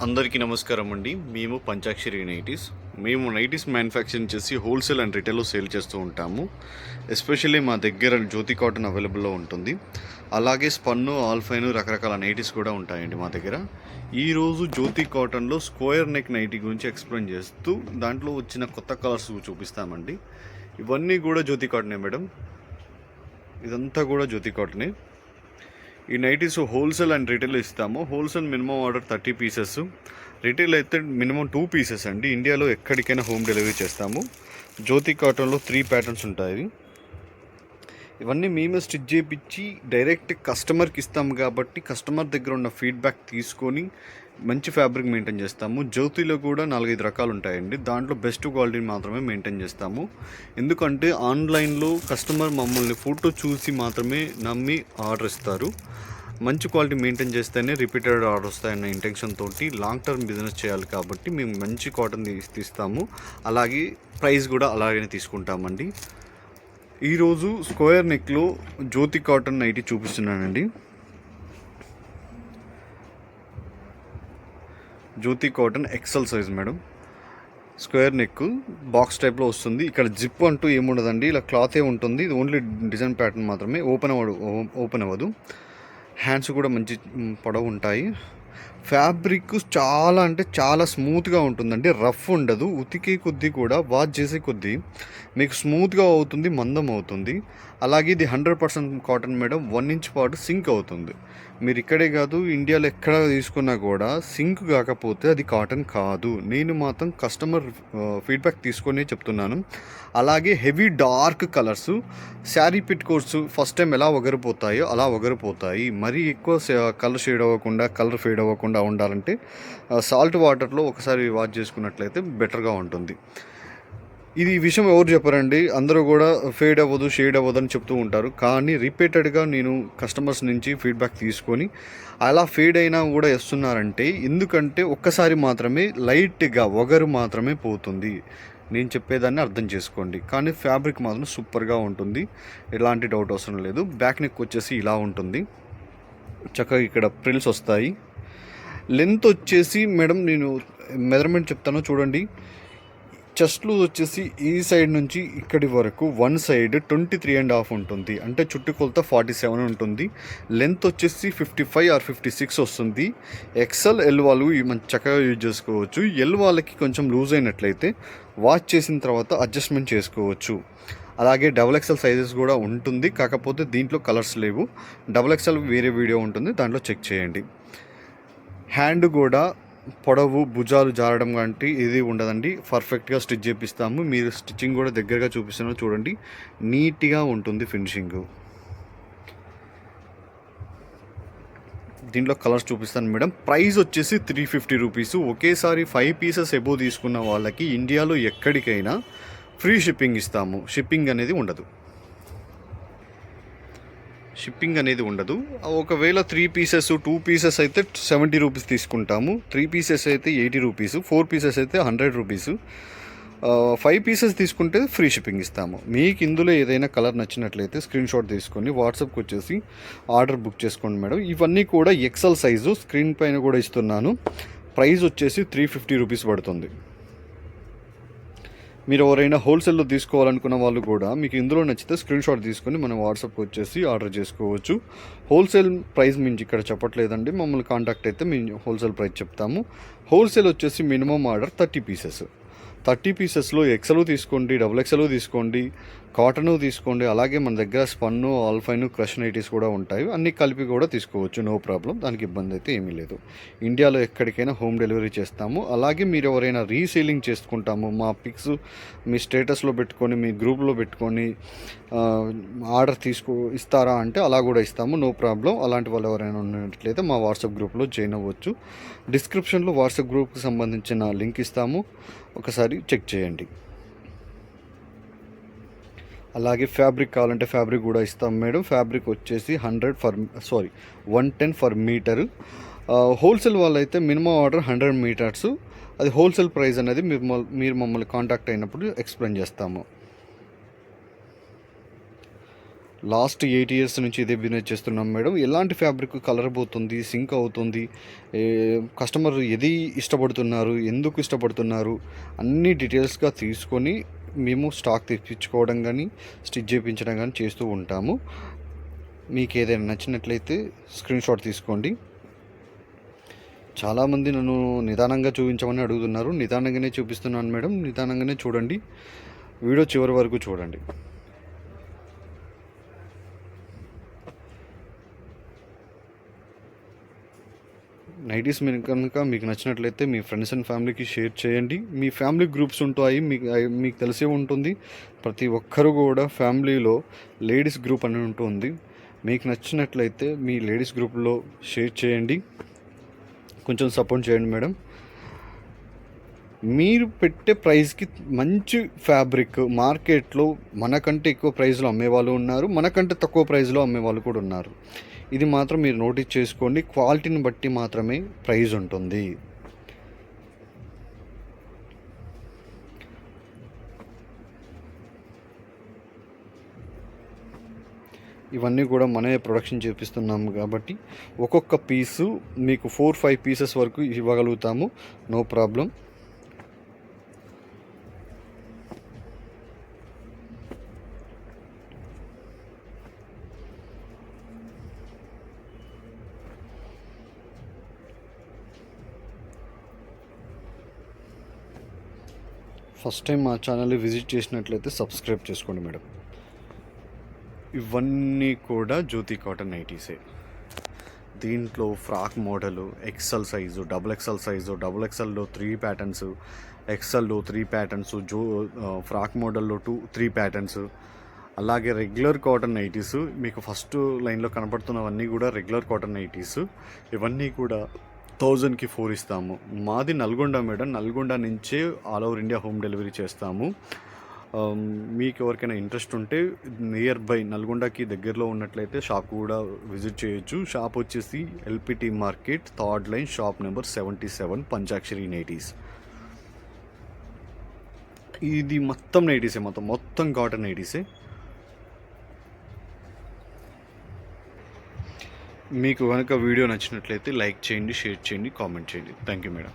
అందరికీ నమస్కారం అండి. మేము పంచాక్షరి నైటీస్. మేము నైటీస్ మ్యానుఫ్యాక్చరింగ్ చేసి హోల్సేల్ అండ్ రిటైల్లో సేల్ చేస్తూ ఉంటాము. ఎస్పెషల్లీ మా దగ్గర జ్యోతి కాటన్ అవైలబుల్లో ఉంటుంది. అలాగే స్పన్ను, ఆల్ఫైను రకరకాల నైటీస్ కూడా ఉంటాయండి మా దగ్గర. ఈరోజు జ్యోతి కాటన్లో స్క్వేర్ నెక్ నైటీ గురించి ఎక్స్ప్లెయిన్ చేస్తూ దాంట్లో వచ్చిన కొత్త కలర్స్ చూపిస్తామండి. ఇవన్నీ కూడా జ్యోతి కాటనే మేడం. ఇదంతా కూడా జ్యోతి కాటనే. ఈ నైటీస్ హోల్సేల్ అండ్ రిటైల్ ఇస్తాము. Wholesale minimum order 30 pieces, retail అయితే మినిమం 2 పీసెస్ అండి. ఇండియాలో ఎక్కడికైనా హోమ్ డెలివరీ చేస్తాము. జ్యోతి కాటన్లో 3 ప్యాటర్న్స్ ఉంటాయి. ఇవన్నీ మేమే స్టిచ్ చేయించి డైరెక్ట్ కస్టమర్కి ఇస్తాము కాబట్టి కస్టమర్ దగ్గర ఉన్న ఫీడ్బ్యాక్ తీసుకొని మంచి ఫ్యాబ్రిక్ మెయింటైన్ చేస్తాము. జ్యోతిలో కూడా 4-5 రకాలు ఉంటాయండి. దాంట్లో బెస్ట్ క్వాలిటీ మాత్రమే మెయింటైన్ చేస్తాము. ఎందుకంటే ఆన్లైన్లో కస్టమర్ మమ్మల్ని ఫోటో చూసి మాత్రమే నమ్మి ఆర్డర్ ఇస్తారు. మంచి క్వాలిటీ మెయింటైన్ చేస్తేనే రిపీటెడ్ ఆర్డర్ వస్తాయన్న ఇంటెన్షన్ తోటి లాంగ్ టర్మ్ బిజినెస్ చేయాలి కాబట్టి మేము మంచి కాటన్ తీస్తాము. అలాగే ప్రైస్ కూడా అలాగే తీసుకుంటామండి. ఈరోజు స్క్వేర్ నెక్లో జ్యోతి కాటన్ నైటీ చూపిస్తున్నానండి. Jyothi cotton XL size madam. Square neck box టైప్లో వస్తుంది. ఇక్కడ జిప్ అంటూ ఏముండదండి, ఇలా క్లాతే ఉంటుంది. ఇది ఓన్లీ డిజైన్ ప్యాటర్న్ మాత్రమే, ఓపెన్ అవ్వదు. హ్యాండ్స్ కూడా మంచి పొడవు ఉంటాయి. ఫ్యాబ్రిక్ చాలా అంటే చాలా స్మూత్గా ఉంటుందండి, రఫ్ ఉండదు. ఉతికే కొద్దీ కూడా వాష్ చేసే కొద్దీ మీకు స్మూత్గా అవుతుంది, మందం అవుతుంది. అలాగే ఇది 100% కాటన్ మేడం. 1 ఇంచ్ పాటు సింక్ అవుతుంది. మీరు ఇక్కడే కాదు, ఇండియాలో ఎక్కడ తీసుకున్నా కూడా సింక్ కాకపోతే అది కాటన్ కాదు. నేను మాత్రం కస్టమర్ ఫీడ్బ్యాక్ తీసుకొని చెప్తున్నాను. అలాగే heavy dark colours, sari petticoats first time ఎలా ఒగరిపోతాయో అలా ఒగరిపోతాయి. మరీ ఎక్కువ కలర్ షేడ్ అవ్వకుండా, కలర్ ఫేడ్ అవ్వకుండా ఉండాలంటే సాల్ట్ వాటర్లో ఒకసారి వాష్ చేసుకున్నట్లయితే బెటర్గా ఉంటుంది. ఇది విషయం ఎవరు చెప్పారండి, అందరూ కూడా ఫేడ్ అవ్వదు, షేడ్ అవ్వదు అని చెప్తూ ఉంటారు. కానీ రిపీటెడ్గా నేను కస్టమర్స్ నుంచి ఫీడ్బ్యాక్ తీసుకొని అలా ఫేడ్ అయినా కూడా ఇస్తున్నారంటే ఎందుకంటే ఒక్కసారి మాత్రమే లైట్గా ఒగరు మాత్రమే పోతుంది. నేను చెప్పేదాన్ని అర్థం చేసుకోండి. కానీ ఫ్యాబ్రిక్ మాత్రం సూపర్గా ఉంటుంది, ఎలాంటి డౌట్ అవసరం లేదు. బ్యాక్ నెక్ వచ్చేసి ఇలా ఉంటుంది, చక్కగా ఇక్కడ ప్రిల్స్ వస్తాయి. లెంత్ వచ్చేసి మేడం నేను మెజర్మెంట్ చెప్తాను చూడండి. చెస్ట్లు వచ్చేసి ఈ సైడ్ నుంచి ఇక్కడి వరకు వన్ సైడ్ 23.5 ఉంటుంది, అంటే చుట్టుకొలత 47 ఉంటుంది. లెంత్ వచ్చేసి 55 ఆర్ 56 వస్తుంది. ఎక్సెల్, ఎల్ వాళ్ళు మంచి చక్కగా యూజ్ చేసుకోవచ్చు. ఎల్ వాళ్ళకి కొంచెం లూజ్ అయినట్లయితే వాష్ చేసిన తర్వాత అడ్జస్ట్మెంట్ చేసుకోవచ్చు. అలాగే డబుల్ ఎక్సెల్ సైజెస్ కూడా ఉంటుంది, కాకపోతే దీంట్లో కలర్స్ లేవు. డబుల్ ఎక్సెల్ వేరే వీడియో ఉంటుంది, దాంట్లో చెక్ చేయండి. హ్యాండ్ కూడా పొడవు, భుజాలు జారడం వంటి ఇది ఉండదండి. పర్ఫెక్ట్గా స్టిచ్ చేపిస్తాము. మీరు స్టిచ్చింగ్ కూడా దగ్గరగా చూపిస్తున్నాను చూడండి, నీట్గా ఉంటుంది ఫినిషింగ్. దీంట్లో కలర్స్ చూపిస్తాను మేడం. ప్రైస్ వచ్చేసి 350 రూపీస్. ఒకేసారి 5 పీసెస్ ఎబో తీసుకున్న వాళ్ళకి ఇండియాలో ఎక్కడికైనా ఫ్రీ షిప్పింగ్ ఇస్తాము. షిప్పింగ్ అనేది ఉండదు. ఒకవేళ 3 పీసెస్ 2 పీసెస్ అయితే 70 రూపీస్ తీసుకుంటాము. 3 పీసెస్ అయితే 80 రూపీస్, 4 పీసెస్ అయితే 100 రూపీస్. 5 పీసెస్ తీసుకుంటే ఫ్రీ షిప్పింగ్ ఇస్తాము. మీకు ఇందులో ఏదైనా కలర్ నచ్చినట్లయితే స్క్రీన్ షాట్ తీసుకొని వాట్సాప్కి వచ్చేసి ఆర్డర్ బుక్ చేసుకోండి మేడం. ఇవన్నీ కూడా ఎక్సెల్ సైజు, స్క్రీన్ పైన కూడా ఇస్తున్నాను. ప్రైస్ వచ్చేసి 350 రూపీస్ పడుతుంది. మీరు ఎవరైనా హోల్సేల్లో తీసుకోవాలనుకున్న వాళ్ళు కూడా మీకు ఇందులో నచ్చితే స్క్రీన్ షాట్ తీసుకొని మనం వాట్సాప్కి వచ్చేసి ఆర్డర్ చేసుకోవచ్చు. హోల్సేల్ ప్రైస్ మించి ఇక్కడ చెప్పట్లేదండి, మమ్మల్ని కాంటాక్ట్ అయితే మేము హోల్సేల్ ప్రైస్ చెప్తాము. హోల్సేల్ వచ్చేసి మినిమం ఆర్డర్ 30 పీసెస్. 30 పీసెస్లో ఎక్సెల్ తీసుకోండి, డబుల్ ఎక్సెల్ తీసుకోండి, కాటన్ తీసుకోండి. అలాగే మన దగ్గర స్పన్ను, ఆల్ఫైను, క్రష్ నైటీస్ కూడా ఉంటాయి. అన్నీ కలిపి కూడా తీసుకోవచ్చు, నో ప్రాబ్లం. దానికి ఇబ్బంది అయితే ఏమీ లేదు. ఇండియాలో ఎక్కడికైనా హోమ్ డెలివరీ చేస్తాము. అలాగే మీరు ఎవరైనా రీసేలింగ్ చేసుకుంటాము, మా పిక్స్ మీ స్టేటస్లో పెట్టుకొని, మీ గ్రూప్లో పెట్టుకొని ఆర్డర్ ఇస్తారా అంటే అలా కూడా ఇస్తాము, నో ప్రాబ్లం. అలాంటి వాళ్ళు ఎవరైనా ఉన్నట్లయితే మా వాట్సాప్ గ్రూప్లో జాయిన్ అవ్వచ్చు. డిస్క్రిప్షన్లో వాట్సాప్ గ్రూప్కి సంబంధించిన లింక్ ఇస్తాము, ఒకసారి చెక్ చేయండి. అలాగే ఫ్యాబ్రిక్ కావాలంటే ఫ్యాబ్రిక్ కూడా ఇస్తాం మేడం. ఫ్యాబ్రిక్ వచ్చేసి 110 ఫర్ మీటరు. హోల్సేల్ వాళ్ళైతే మినిమం ఆర్డర్ 100 మీటర్స్. అది హోల్సేల్ ప్రైస్ అనేది మీరు మమ్మల్ని కాంటాక్ట్ అయినప్పుడు ఎక్స్ప్లెయిన్ చేస్తాము. లాస్ట్ 8 ఇయర్స్ నుంచి ఇదే బిజినెస్ చేస్తున్నాం మేడం. ఎలాంటి ఫ్యాబ్రిక్ కలర్ పోతుంది, సింక్ అవుతుంది, కస్టమర్ ఏది ఇష్టపడుతున్నారు, ఎందుకు ఇష్టపడుతున్నారు అన్ని డీటెయిల్స్గా తీసుకొని మేము స్టాక్ తెప్పించుకోవడం కానీ స్టిచ్ చేయించడం కానీ చేస్తూ ఉంటాము. మీకు ఏదైనా నచ్చినట్లయితే స్క్రీన్ షాట్ తీసుకోండి. చాలామంది నన్ను నిదానంగా చూపించమని అడుగుతున్నారు. నిదానంగానే చూపిస్తున్నాను మేడం. నిదానంగానే చూడండి, వీడియో చివరి వరకు చూడండి. నైటీస్ మీరు కనుక మీకు నచ్చినట్లయితే మీ ఫ్రెండ్స్ అండ్ ఫ్యామిలీకి షేర్ చేయండి. మీ ఫ్యామిలీ గ్రూప్స్ ఉంటాయి, మీకు తెలిసే ఉంటుంది. ప్రతి ఒక్కరు కూడా ఫ్యామిలీలో లేడీస్ గ్రూప్ అని ఉంటుంది. మీకు నచ్చినట్లయితే మీ లేడీస్ గ్రూప్లో షేర్ చేయండి, కొంచెం సపోర్ట్ చేయండి మేడం. మీరు పెట్టే ప్రైస్కి మంచి ఫ్యాబ్రిక్ మార్కెట్లో మనకంటే ఎక్కువ ప్రైస్లో అమ్మేవాళ్ళు ఉన్నారు, మనకంటే తక్కువ ప్రైస్లో అమ్మేవాళ్ళు కూడా ఉన్నారు. ఇది మాత్రం మీరు నోటీస్ చేసుకోండి. క్వాలిటీని బట్టి మాత్రమే ప్రైస్ ఉంటుంది. ఇవన్నీ కూడా మనమే ప్రొడక్షన్ చేపిస్తున్నాము కాబట్టి ఒక్కొక్క పీసు మీకు 4-5 పీసెస్ వరకు ఇవ్వగలుగుతాము, నో ప్రాబ్లం. ఫస్ట్ టైం మా ఛానల్ని విజిట్ చేసినట్లయితే సబ్స్క్రైబ్ చేసుకోండి మేడం. ఇవన్నీ కూడా జ్యోతి కాటన్ నైటీసే. దీంట్లో frock model, XL size, XXL size, XXLలో 3 ప్యాటర్న్స్, ఎక్సెల్లో 3 ప్యాటర్న్స్, ఫ్రాక్ మోడల్లో 3 ప్యాటర్న్స్, అలాగే రెగ్యులర్ కాటన్ నైటీస్. మీకు ఫస్ట్ లైన్లో కనపడుతున్నవన్నీ కూడా రెగ్యులర్ కాటన్ నైటీస్. ఇవన్నీ కూడా 1000కి 4 ఇస్తాము. మాది నల్గొండ మేడం. నల్గొండ నుంచే all over India home delivery చేస్తాము. మీకు ఎవరికైనా ఇంట్రెస్ట్ ఉంటే నియర్ బై నల్గొండకి దగ్గరలో ఉన్నట్లయితే షాప్ కూడా విజిట్ చేయొచ్చు. షాప్ వచ్చేసి LPT market, 3rd line, shop number 77, పంచాక్షరి నైటీస్. ఇది మొత్తం నైటీసే, మొత్తం కాటన్ నైటీసే. మీకు కనుక వీడియో నచ్చినట్లయితే లైక్ చేయండి, షేర్ చేయండి, కామెంట్ చేయండి. Thank you madam.